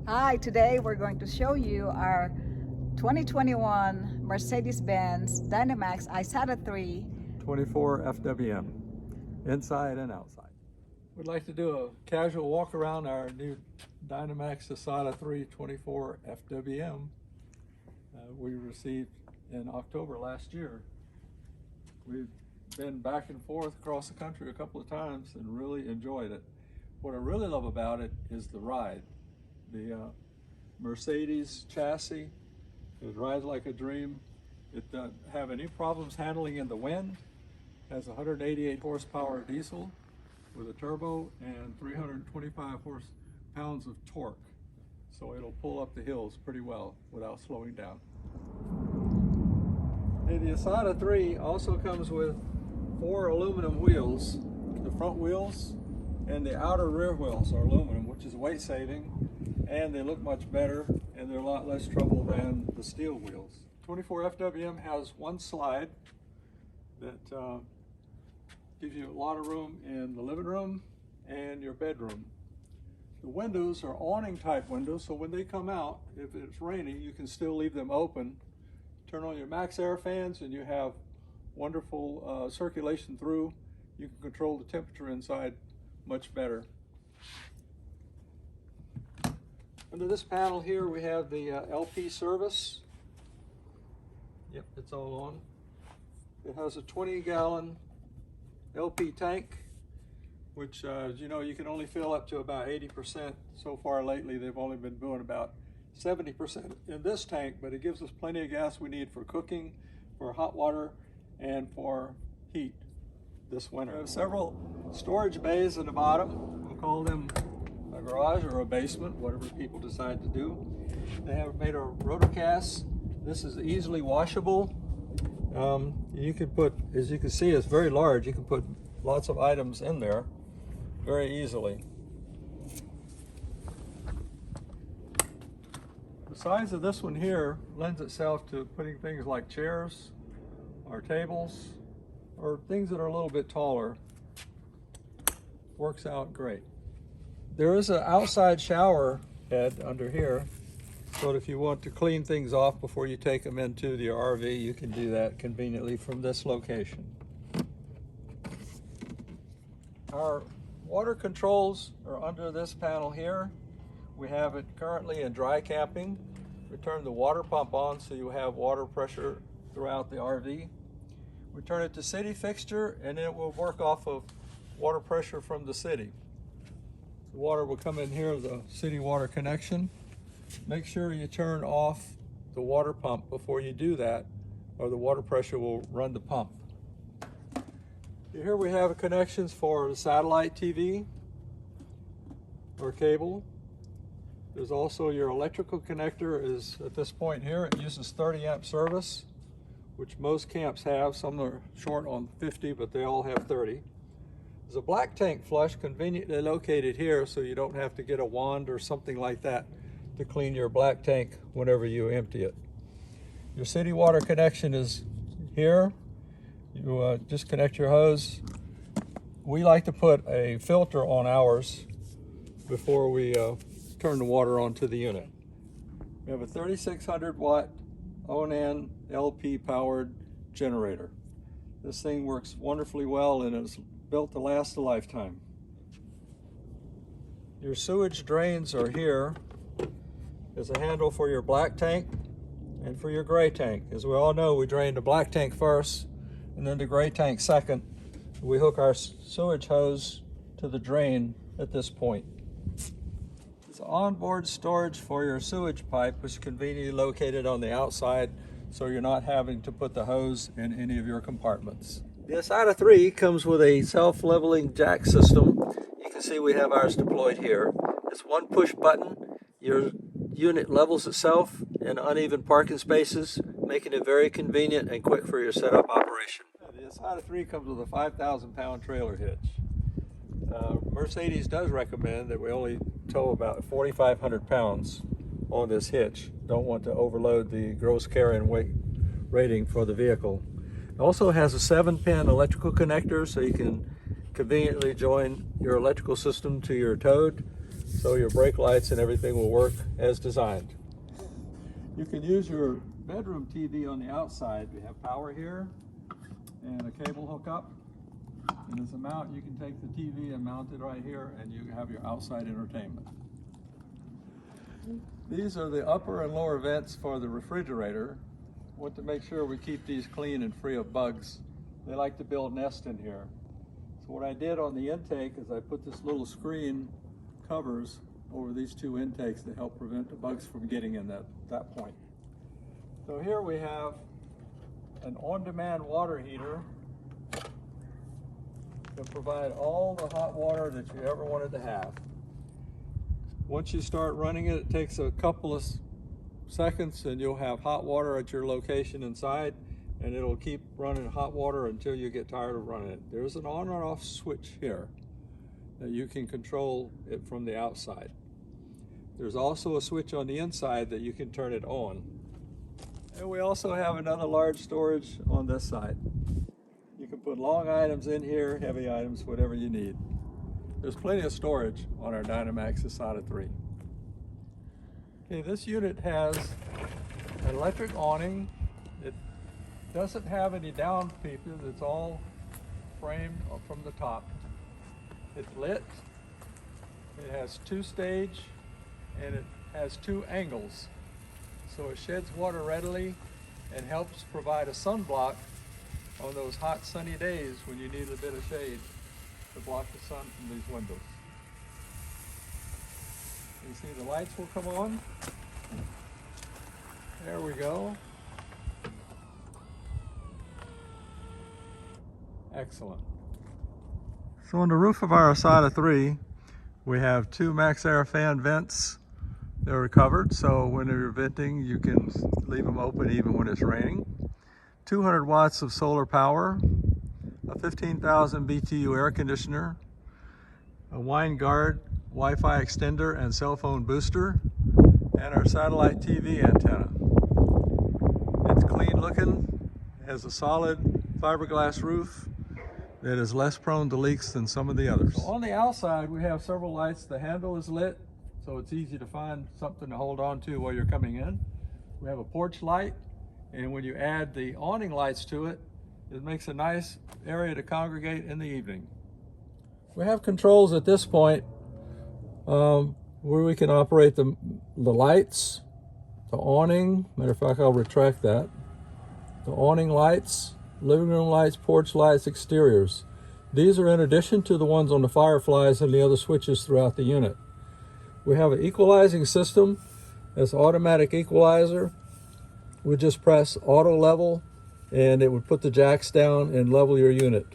Hi, today we're going to show you our 2021 Mercedes-Benz Dynamax Isata 3 24 FWM, inside and outside. We'd like to do a casual walk around our new Dynamax Isata 3 24 FWM we received in October last year. We've been back and forth across the country a couple of times and really enjoyed it. What I really love about it is the ride. The Mercedes chassis, it rides like a dream. It doesn't have any problems handling in the wind. Has 188 horsepower diesel with a turbo and 325 pounds of torque. So it'll pull up the hills pretty well without slowing down. And the Isata 3 also comes with 4 aluminum wheels. The front wheels and the outer rear wheels are aluminum, which is weight saving, and they look much better, and they're a lot less trouble than the steel wheels. 24 FWM has one slide that gives you a lot of room in the living room and your bedroom. The windows are awning type windows, so when they come out, if it's raining, you can still leave them open. Turn on your max air fans and you have wonderful circulation through. You can control the temperature inside much better. Under this panel here we have the LP service. Yep, it's all on. It has a 20-gallon LP tank, which as you know, you can only fill up to about 80%. So far lately they've only been doing about 70% in this tank, but it gives us plenty of gas we need for cooking, for hot water, and for heat this winter. We have several storage bays at the bottom. We'll call them a garage or a basement, whatever people decide to do. They have made a rotor cast. This is easily washable. You can put, as you can see, it's very large. You can put lots of items in there very easily. The size of this one here lends itself to putting things like chairs or tables or things that are a little bit taller. Works out great. There is an outside shower head under here, so if you want to clean things off before you take them into the RV, you can do that conveniently from this location. Our water controls are under this panel here. We have it currently in dry camping. We turn the water pump on so you have water pressure throughout the RV. We turn it to city fixture and it will work off of water pressure from the city. The water will come in here, the city water connection. Make sure you turn off the water pump before you do that, or the water pressure will run the pump. Here we have connections for the satellite TV or cable. There's also your electrical connector is at this point here. It uses 30 amp service, which most camps have. Some are short on 50, but they all have 30. There's a black tank flush conveniently located here, so you don't have to get a wand or something like that to clean your black tank whenever you empty it. Your city water connection is here. You just connect your hose. We like to put a filter on ours before we turn the water onto the unit. We have a 3600 watt Awning LP powered generator. This thing works wonderfully well and is built to last a lifetime. Your sewage drains are here. There's a handle for your black tank and for your gray tank. As we all know, we drain the black tank first and then the gray tank second. We hook our sewage hose to the drain at this point. It's onboard storage for your sewage pipe, which is conveniently located on the outside, so you're not having to put the hose in any of your compartments. The Isata 3 comes with a self-leveling jack system. You can see we have ours deployed here. It's one push button. Your unit levels itself in uneven parking spaces, making it very convenient and quick for your setup operation. The Isata 3 comes with a 5,000-pound trailer hitch. Mercedes does recommend that we only tow about 4,500 pounds on this hitch. Don't want to overload the gross carrying weight rating for the vehicle. It also has a 7-pin electrical connector, so you can conveniently join your electrical system to your towed so your brake lights and everything will work as designed. You can use your bedroom TV on the outside. We have power here and a cable hookup. And as a mount, you can take the TV and mount it right here, and you have your outside entertainment. These are the upper and lower vents for the refrigerator. Want to make sure we keep these clean and free of bugs. They like to build nests in here. So what I did on the intake is I put this little screen covers over these two intakes to help prevent the bugs from getting in that point. So here we have an on-demand water heater to provide all the hot water that you ever wanted to have. Once you start running it, it takes a couple of seconds and you'll have hot water at your location inside, and it'll keep running hot water until you get tired of running it. There's an on or off switch here that you can control it from the outside. There's also a switch on the inside that you can turn it on. And we also have another large storage on this side. You can put long items in here, heavy items, whatever you need. There's plenty of storage on our Dynamax Isata 3. Okay, this unit has an electric awning. It doesn't have any down pieces. It's all framed from the top. It's lit. It has 2-stage, and it has 2 angles. So it sheds water readily and helps provide a sunblock on those hot sunny days when you need a bit of shade to block the sun from these windows. You see the lights will come on. There we go. Excellent. So on the roof of our Isata 3, we have 2 max air fan vents. They're covered, so when you're venting, you can leave them open even when it's raining. 200 watts of solar power, a 15,000 BTU air conditioner, a wine guard, Wi-Fi extender and cell phone booster, and our satellite TV antenna. It's clean looking, has a solid fiberglass roof that is less prone to leaks than some of the others. So on the outside, we have several lights. The handle is lit, so it's easy to find something to hold on to while you're coming in. We have a porch light, and when you add the awning lights to it, it makes a nice area to congregate in the evening. We have controls at this point where we can operate the lights, the awning. Matter of fact, I'll retract that. The awning lights, living room lights, porch lights, exteriors. These are in addition to the ones on the Fireflies and the other switches throughout the unit. We have an equalizing system. It's automatic equalizer. We just press auto level and it would put the jacks down and level your unit,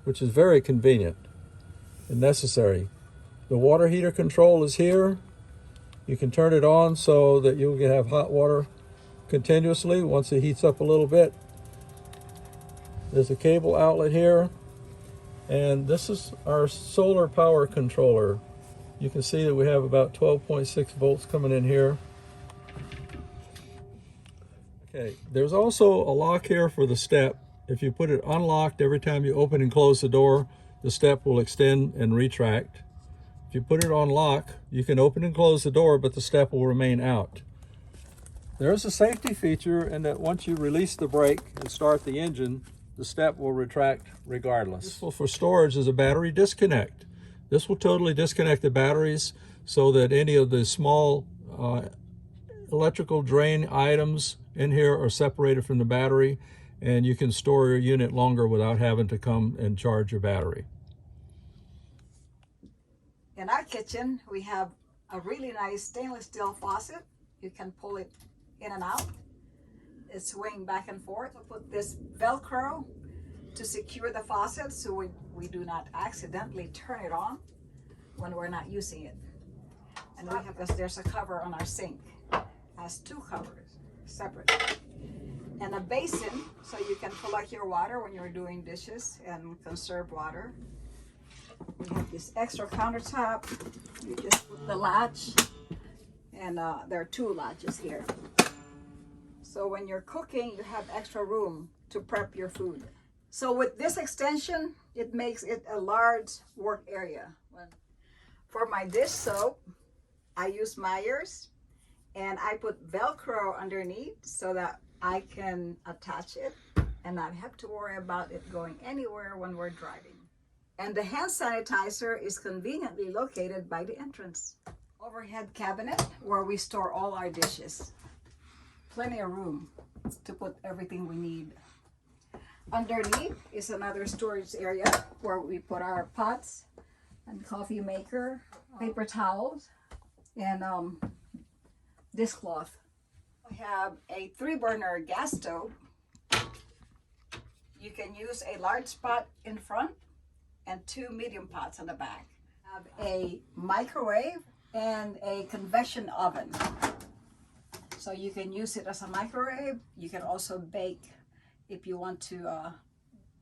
which is very convenient and necessary. The water heater control is here. You can turn it on so that you can have hot water continuously once it heats up a little bit. There's a cable outlet here, and this is our solar power controller. You can see that we have about 12.6 volts coming in here. Okay, there's also a lock here for the step. If you put it unlocked, every time you open and close the door, the step will extend and retract. If you put it on lock, you can open and close the door, but the step will remain out. There's a safety feature in that once you release the brake and start the engine, the step will retract regardless. Useful for storage is a battery disconnect. This will totally disconnect the batteries so that any of the small electrical drain items in here are separated from the battery, and you can store your unit longer without having to come and charge your battery. In our kitchen, we have a really nice stainless steel faucet. You can pull it in and out. It's swinging back and forth. We'll put this Velcro to secure the faucet so we do not accidentally turn it on when we're not using it. And we have there's a cover on our sink. It has 2 covers, separate. And a basin so you can collect your water when you're doing dishes and conserve water. We have this extra countertop. You just put the latch, and there are 2 latches here. So when you're cooking, you have extra room to prep your food. So with this extension, it makes it a large work area. For my dish soap, I use Myers, and I put Velcro underneath so that I can attach it and not have to worry about it going anywhere when we're driving. And the hand sanitizer is conveniently located by the entrance. Overhead cabinet where we store all our dishes. Plenty of room to put everything we need. Underneath is another storage area where we put our pots and coffee maker, paper towels, and dishcloth. We have a 3-burner gas stove. You can use a large pot in front and 2 medium pots on the back. Have a microwave and a convection oven. So you can use it as a microwave. You can also bake if you want to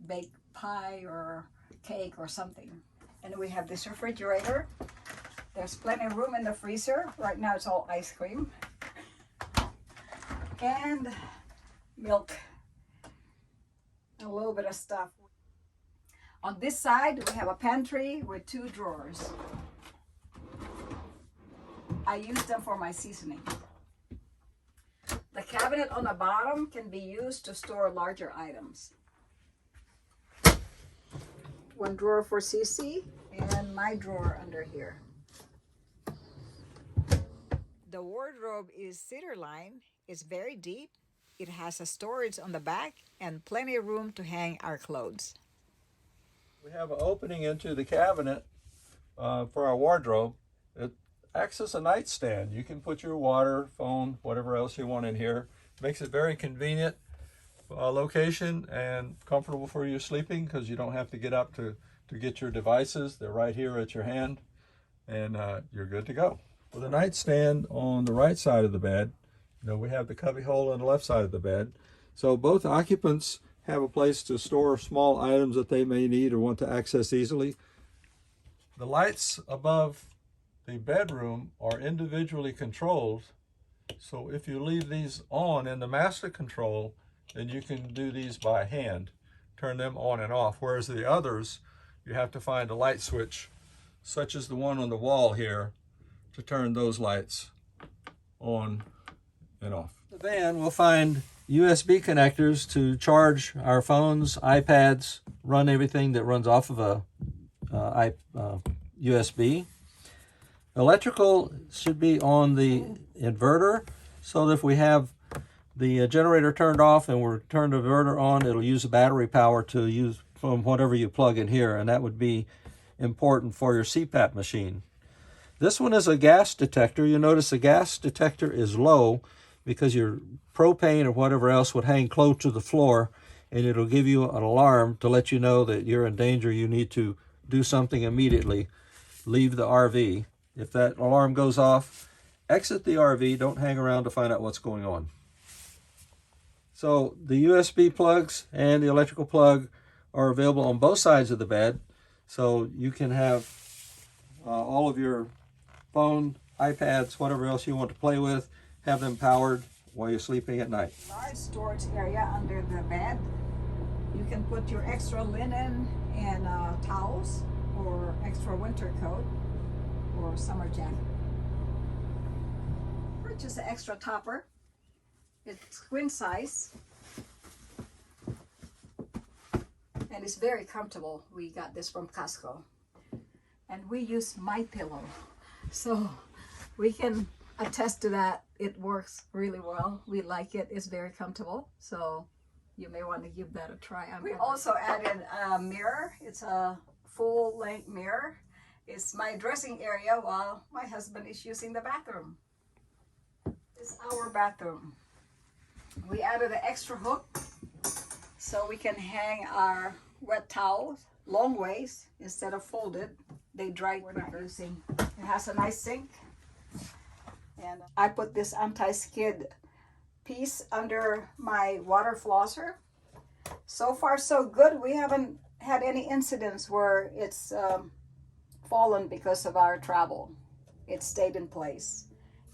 bake pie or cake or something. And we have this refrigerator. There's plenty of room in the freezer. Right now it's all ice cream. And milk. A little bit of stuff. On this side, we have a pantry with 2 drawers. I use them for my seasoning. The cabinet on the bottom can be used to store larger items. 1 drawer for CC and my drawer under here. The wardrobe is cedar lined. It's very deep. It has a storage on the back and plenty of room to hang our clothes. We have an opening into the cabinet for our wardrobe. It acts as a nightstand. You can put your water, phone, whatever else you want in here. Makes it very convenient location and comfortable for you sleeping because you don't have to get up to get your devices. They're right here at your hand and you're good to go. With a nightstand on the right side of the bed, we have the cubby hole on the left side of the bed. So both occupants have a place to store small items that they may need or want to access easily. The lights above the bedroom are individually controlled. So if you leave these on in the master control, then you can do these by hand, turn them on and off. Whereas the others, you have to find a light switch, such as the one on the wall here, to turn those lights on and off. The van will find USB connectors to charge our phones, iPads, run everything that runs off of a USB. Electrical should be on the inverter, so that if we have the generator turned off and we're turned the inverter on, it'll use the battery power to use from whatever you plug in here, and that would be important for your CPAP machine. This one is a gas detector. You'll notice the gas detector is low because your propane or whatever else would hang close to the floor, and it'll give you an alarm to let you know that you're in danger. You need to do something immediately. Leave the RV. If that alarm goes off, exit the RV. Don't hang around to find out what's going on. So the USB plugs and the electrical plug are available on both sides of the bed. So you can have all of your phone, iPads, whatever else you want to play with, have them powered while you're sleeping at night. Large storage area under the bed. You can put your extra linen and towels or extra winter coat or summer jacket. Purchase an extra topper. It's queen size and it's very comfortable. We got this from Costco and we use My Pillow, so we can attest to that. It works really well. We like it. It's very comfortable, so you may want to give that a try. We also added a mirror. It's a full-length mirror. It's my dressing area while my husband is using the bathroom. It's our bathroom. We added an extra hook so we can hang our wet towels long ways instead of folded. They dry quicker. It has a nice sink. And I put this anti-skid piece under my water flosser. So far so good. We haven't had any incidents where it's fallen because of our travel. It stayed in place.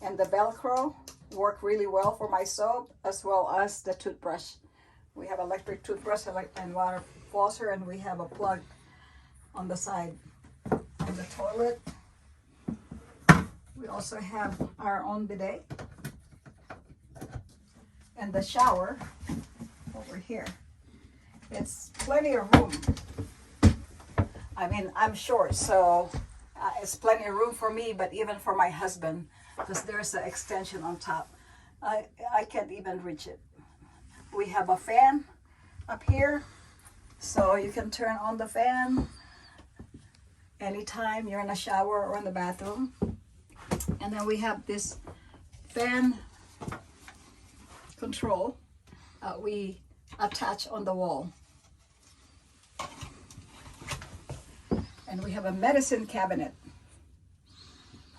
And the Velcro worked really well for my soap as well as the toothbrush. We have electric toothbrush and water flosser, and we have a plug on the side. And the toilet We also have our own bidet and the shower over here. It's plenty of room. I mean, I'm short, so it's plenty of room for me, but even for my husband, because there's an extension on top. I can't even reach it. We have a fan up here, so you can turn on the fan anytime you're in a shower or in the bathroom. And then we have this fan control we attach on the wall. And we have a medicine cabinet.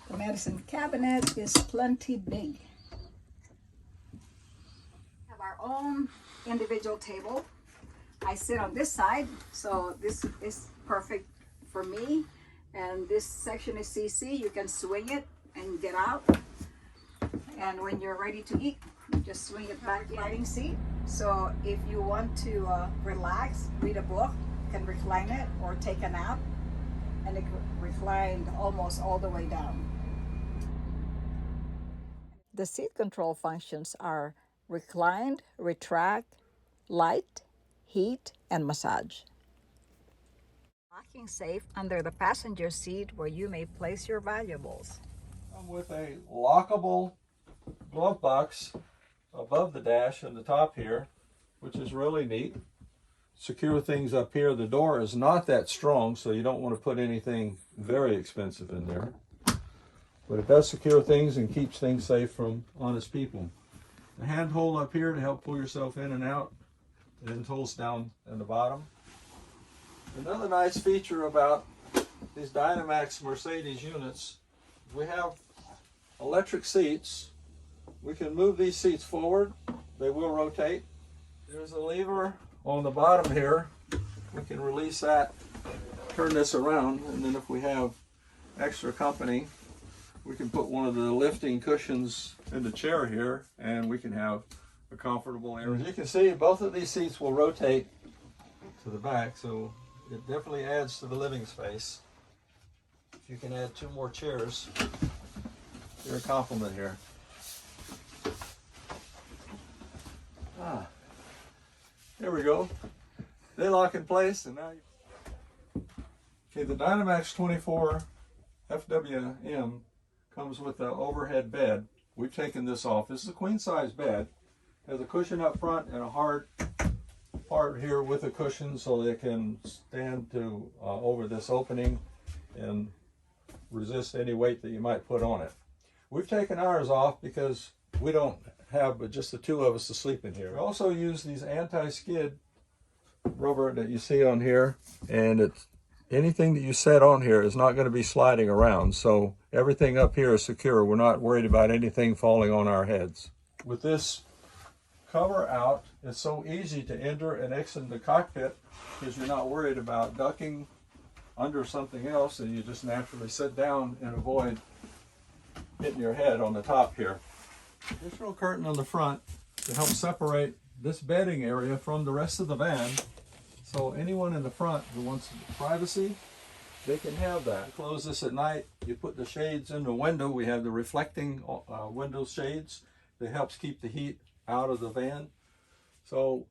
The medicine cabinet is plenty big. We have our own individual table. I sit on this side, so this is perfect for me. And this section is CC. You can swing it and get out. And when you're ready to eat, you just swing it back, reclining seat. So if you want to relax, read a book, you can recline it or take a nap. And it reclined almost all the way down. The seat control functions are reclined, retract, light, heat, and massage. Locking safe under the passenger seat where you may place your valuables. I'm with a lockable glove box above the dash on the top here, which is really neat. Secure things up here. The door is not that strong, so you don't want to put anything very expensive in there. But it does secure things and keeps things safe from honest people. The handhold up here to help pull yourself in and out. The handhold's down in the bottom. Another nice feature about these Dynamax Mercedes units, we have electric seats. We can move these seats forward. They will rotate. There's a lever on the bottom here. We can release that, turn this around, and then if we have extra company, we can put one of the lifting cushions in the chair here, and we can have a comfortable area. As you can see, both of these seats will rotate to the back, so it definitely adds to the living space. If you can add 2 more chairs, you're a compliment here. There we go. They lock in place, and now okay, the Dynamax 24 FWM comes with an overhead bed. We've taken this off. This is a queen size bed. It has a cushion up front and a hard part here with a cushion so they can stand to over this opening and resist any weight that you might put on it. We've taken ours off because we don't have but just the 2 of us to sleep in here. We also use these anti-skid rubber that you see on here, and it's anything that you set on here is not going to be sliding around, so everything up here is secure. We're not worried about anything falling on our heads. With this cover out, it's so easy to enter and exit the cockpit because you're not worried about ducking under something else, and you just naturally sit down and avoid hitting your head on the top here. Additional curtain on the front to help separate this bedding area from the rest of the van, so anyone in the front who wants privacy, they can have that. Close this at night. You put the shades in the window. We have the reflecting window shades that helps keep the heat out of the van. So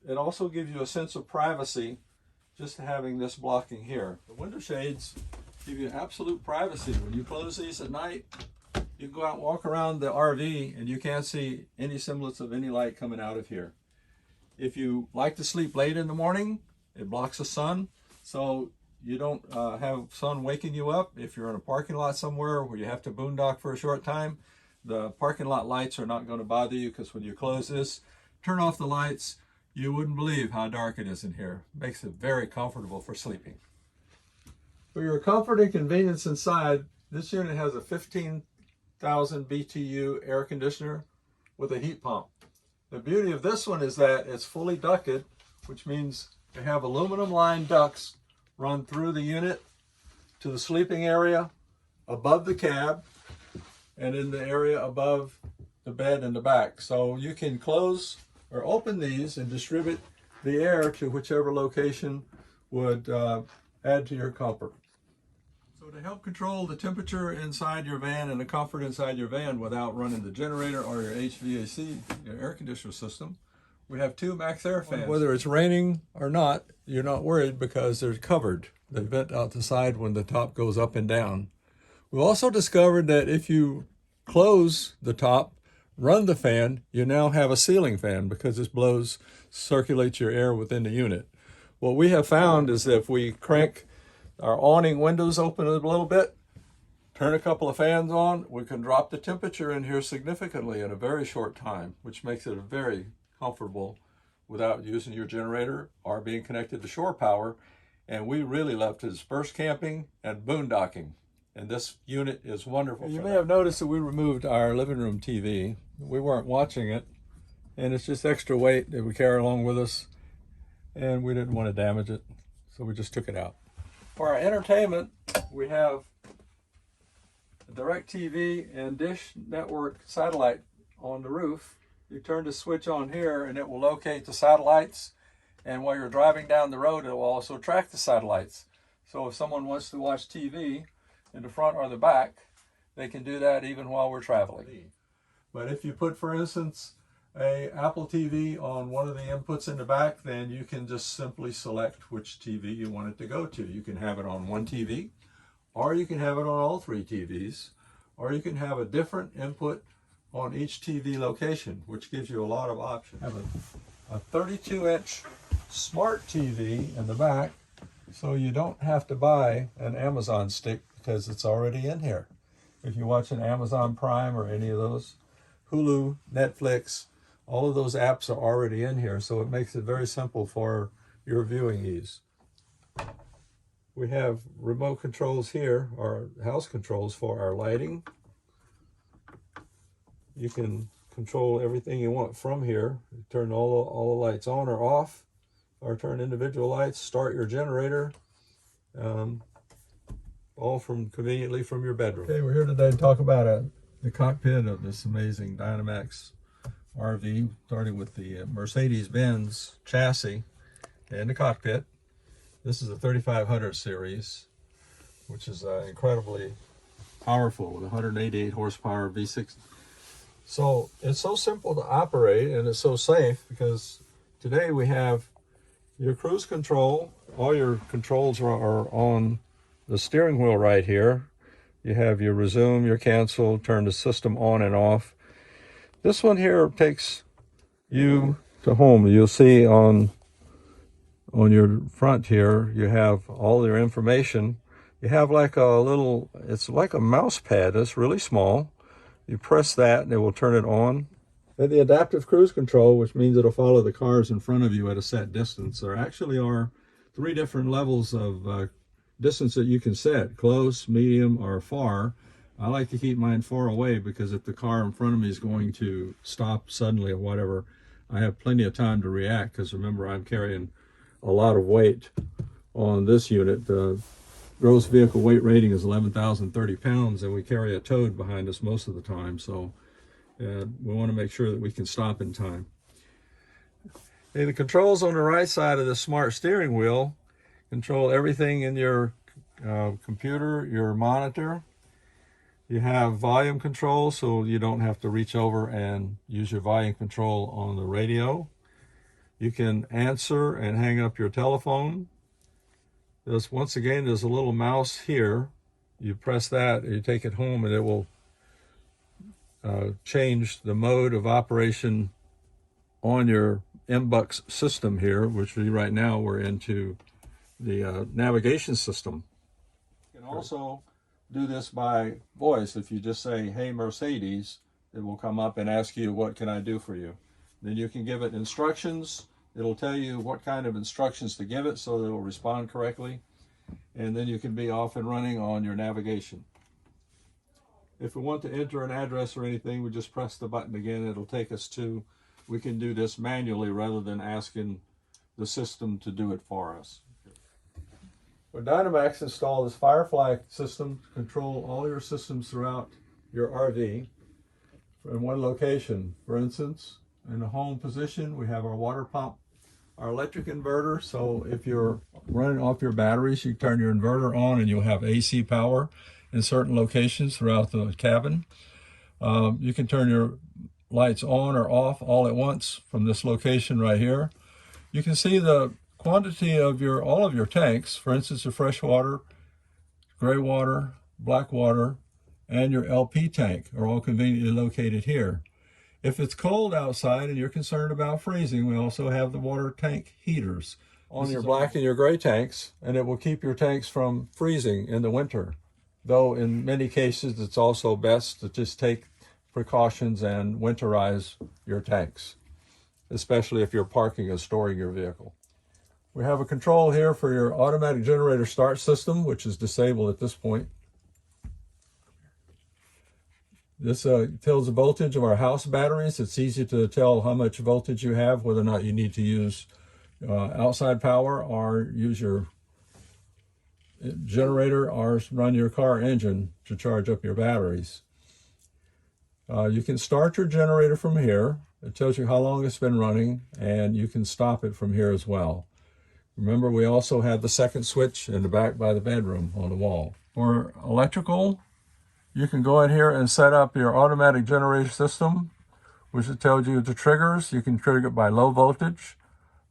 it also gives you a sense of privacy just having this blocking here. The window shades give you absolute privacy. When you close these at night, you go out and walk around the RV and you can't see any semblance of any light coming out of here. If you like to sleep late in the morning, it blocks the sun, so you don't have sun waking you up. If you're in a parking lot somewhere where you have to boondock for a short time, the parking lot lights are not going to bother you, because when you close this, turn off the lights, you wouldn't believe how dark it is in here. It makes it very comfortable for sleeping. For your comfort and convenience inside, this unit has a 15,000 BTU air conditioner with a heat pump. The beauty of this one is that it's fully ducted, which means they have aluminum lined ducts run through the unit to the sleeping area above the cab and in the area above the bed in the back. So you can close or open these and distribute the air to whichever location would add to your comfort. So So to help control the temperature inside your van and the comfort inside your van without running the generator or your HVAC, your air conditioner system, we have two max air fans. Whether it's raining or not, you're not worried because they're covered. They vent out the side when the top goes up and down. We also discovered that if you close the top, run the fan, you now have a ceiling fan because this circulates your air within the unit. What we have found is that if we crank our awning windows open a little bit, turn a couple of fans on, we can drop the temperature in here significantly in a very short time, which makes it very comfortable without using your generator or being connected to shore power. And we really love to disperse camping and boondocking. And this unit is wonderful. You may have noticed that we removed our living room TV. We weren't watching it, and it's just extra weight that we carry along with us, and we didn't want to damage it, so we just took it out. For our entertainment, we have a DirecTV and Dish Network satellite on the roof. You turn the switch on here and it will locate the satellites, and while you're driving down the road it will also track the satellites. So if someone wants to watch TV in the front or the back, they can do that even while we're traveling. But if you put, for instance, a Apple TV on one of the inputs in the back, then you can just simply select which TV you want it to go to. You can have it on one TV, or you can have it on all three TVs, or you can have a different input on each TV location, which gives you a lot of options. Have a 32-inch smart TV in the back, so you don't have to buy an Amazon stick because it's already in here. If you watch an Amazon Prime or any of those, Hulu, Netflix, all of those apps are already in here, so it makes it very simple for your viewing ease. We have remote controls here, or house controls for our lighting. You can control everything you want from here. Turn all the lights on or off, or turn individual lights, start your generator, all conveniently from your bedroom. Okay, we're here today to talk about the cockpit of this amazing Dynamax RV, starting with the Mercedes-Benz chassis and the cockpit. This is a 3500 series, which is incredibly powerful with 188 horsepower V6. So it's so simple to operate and it's so safe because today we have your cruise control. All your controls are on the steering wheel right here. You have your resume, your cancel, turn the system on and off. This one here takes you to home. You'll see on your front here, you have all your information. You have like it's like a mouse pad. It's really small. You press that and it will turn it on. And the adaptive cruise control, which means it'll follow the cars in front of you at a set distance. There actually are 3 different levels of distance that you can set: close, medium, or far. I like to keep mine far away because if the car in front of me is going to stop suddenly or whatever, I have plenty of time to react, because remember, I'm carrying a lot of weight on this unit. The gross vehicle weight rating is 11,030 pounds, and we carry a toad behind us most of the time, so we want to make sure that we can stop in time. Okay, the controls on the right side of the smart steering wheel control everything in your computer, your monitor. You have volume control, so you don't have to reach over and use your volume control on the radio. You can answer and hang up your telephone. Once again, there's a little mouse here. You press that, you take it home, and it will change the mode of operation on your MBUX system here, which right now we're into the navigation system. You can also do this by voice. If you just say, "Hey Mercedes," it will come up and ask you, "What can I do for you?" Then you can give it instructions. It'll tell you what kind of instructions to give it so that it will respond correctly. And then you can be off and running on your navigation. If we want to enter an address or anything, we just press the button again. It'll take us to, we can do this manually rather than asking the system to do it for us. Well, Dynamax installed this Firefly system to control all your systems throughout your RV in one location. For instance, in the home position, we have our water pump our electric inverter. So if you're running off your batteries, you turn your inverter on and you'll have AC power in certain locations throughout the cabin. You can turn your lights on or off all at once from this location right here. You can see the quantity of all of your tanks. For instance, the fresh water, gray water, black water, and your LP tank are all conveniently located here. If it's cold outside and you're concerned about freezing, we also have the water tank heaters on your black and your gray tanks, and it will keep your tanks from freezing in the winter. Though in many cases, it's also best to just take precautions and winterize your tanks, especially if you're parking or storing your vehicle. We have a control here for your automatic generator start system, which is disabled at this point. This tells the voltage of our house batteries. It's easy to tell how much voltage you have, whether or not you need to use outside power or use your generator or run your car engine to charge up your batteries. You can start your generator from here. It tells you how long it's been running, and you can stop it from here as well. Remember, we also have the second switch in the back by the bedroom on the wall. For electrical, you can go in here and set up your automatic generator system, which tells you the triggers. You can trigger it by low voltage,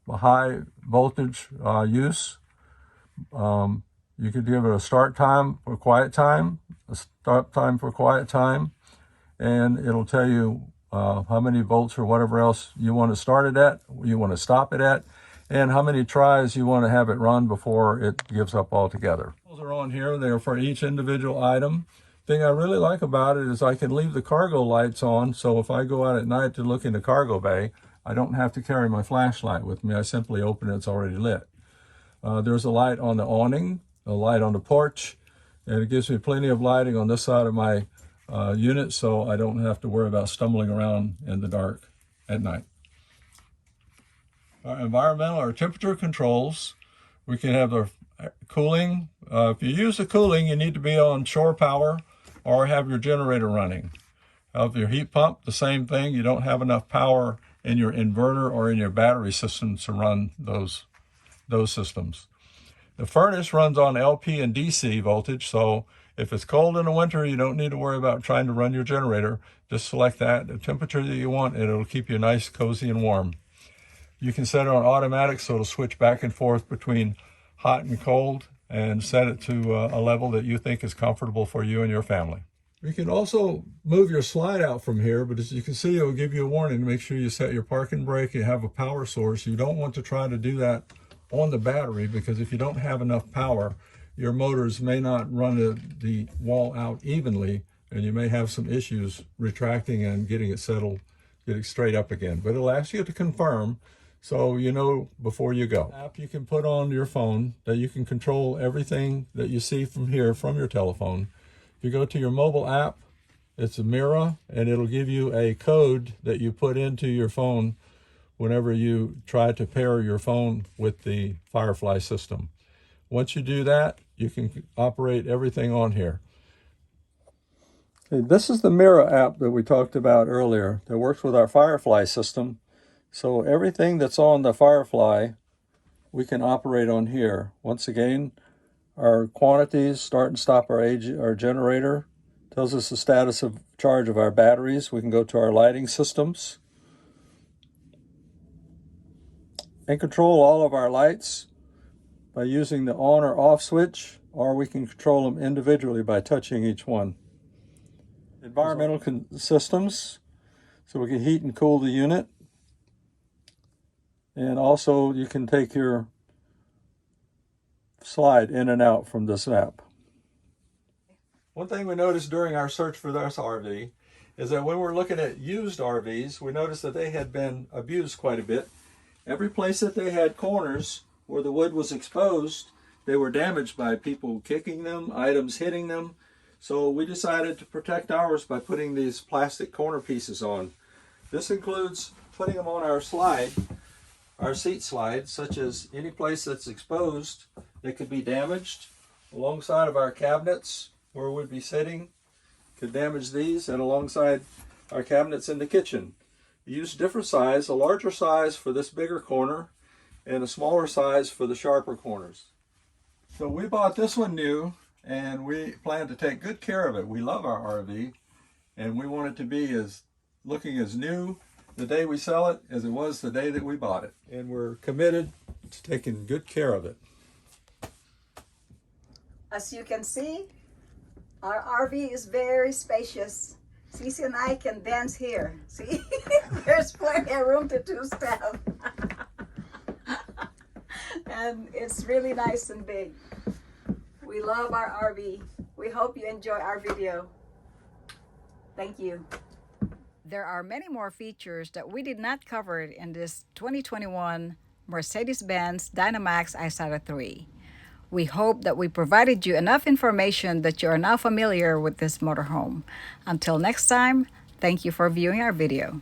by high voltage use. You can give it a start time for quiet time, a stop time for quiet time, and it'll tell you how many volts or whatever else you want to start it at, you want to stop it at, and how many tries you want to have it run before it gives up altogether. Those are on here. They're for each individual item. Thing I really like about it is I can leave the cargo lights on, so if I go out at night to look in the cargo bay, I don't have to carry my flashlight with me. I simply open it, it's already lit. There's a light on the awning, a light on the porch, and it gives me plenty of lighting on this side of my unit, so I don't have to worry about stumbling around in the dark at night. Our environmental or temperature controls, we can have the cooling. If you use the cooling, you need to be on shore power or have your generator running. If your heat pump, the same thing. You don't have enough power in your inverter or in your battery system to run those systems. The furnace runs on LP and DC voltage, so if it's cold in the winter, you don't need to worry about trying to run your generator. Just select the temperature that you want, and it'll keep you nice, cozy, and warm. You can set it on automatic, so it'll switch back and forth between hot and cold, and set it to a level that you think is comfortable for you and your family. You can also move your slide out from here, but as you can see, it will give you a warning to make sure you set your parking brake, you have a power source. You don't want to try to do that on the battery, because if you don't have enough power, your motors may not run the wall out evenly, and you may have some issues retracting and getting it settled, getting straight up again. But it'll ask you to confirm, so you know before you go. App you can put on your phone that you can control everything that you see from here from your telephone. If you go to your mobile app, it's a mirror, and it'll give you a code that you put into your phone whenever you try to pair your phone with the Firefly system. Once you do that, you can operate everything on here. Okay, this is the Mirror app that we talked about earlier that works with our Firefly system. So everything that's on the Firefly, we can operate on here. Once again, our quantities, start and stop our generator, tells us the status of charge of our batteries. We can go to our lighting systems and control all of our lights by using the on or off switch, or we can control them individually by touching each one. Environmental systems, so we can heat and cool the unit. And also you can take your slide in and out from this app. One thing we noticed during our search for this RV is that when we're looking at used RVs, we noticed that they had been abused quite a bit. Every place that they had corners where the wood was exposed, they were damaged by people kicking them, items hitting them. So we decided to protect ours by putting these plastic corner pieces on. This includes putting them on our slide, our seat slide, such as any place that's exposed that could be damaged. Alongside of our cabinets where we'd be sitting, could damage these, and alongside our cabinets in the kitchen. You use different size, a larger size for this bigger corner, and a smaller size for the sharper corners. So we bought this one new, and we plan to take good care of it. We love our RV, and we want it to be looking as new the day we sell it as it was the day that we bought it. And we're committed to taking good care of it. As you can see, our RV is very spacious. Cece and I can dance here. See, there's plenty of room to two-step. And it's really nice and big. We love our RV. We hope you enjoy our video. Thank you. There are many more features that we did not cover in this 2021 Mercedes-Benz Dynamax Isata 3. We hope that we provided you enough information that you are now familiar with this motorhome. Until next time, thank you for viewing our video.